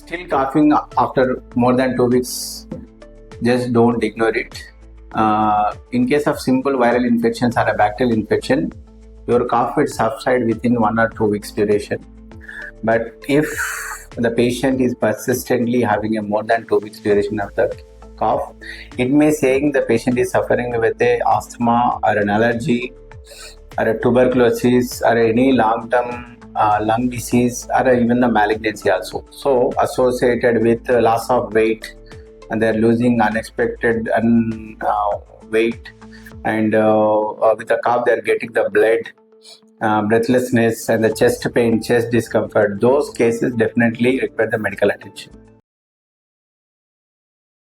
still coughing after more than 2 weeks, just don't ignore it. In case of simple viral infections or a bacterial infection, your cough will subside within 1 or 2 weeks duration. But if the patient is persistently having a more than 2 weeks duration of the cough, it may saying the patient is suffering with a asthma or an allergy or a tuberculosis or any long-term lung disease or even the malignancy also. So associated with loss of weight, and they're losing unexpected weight, and with the cough they're getting the blood, breathlessness and the chest pain, chest discomfort. Those cases definitely require the medical attention.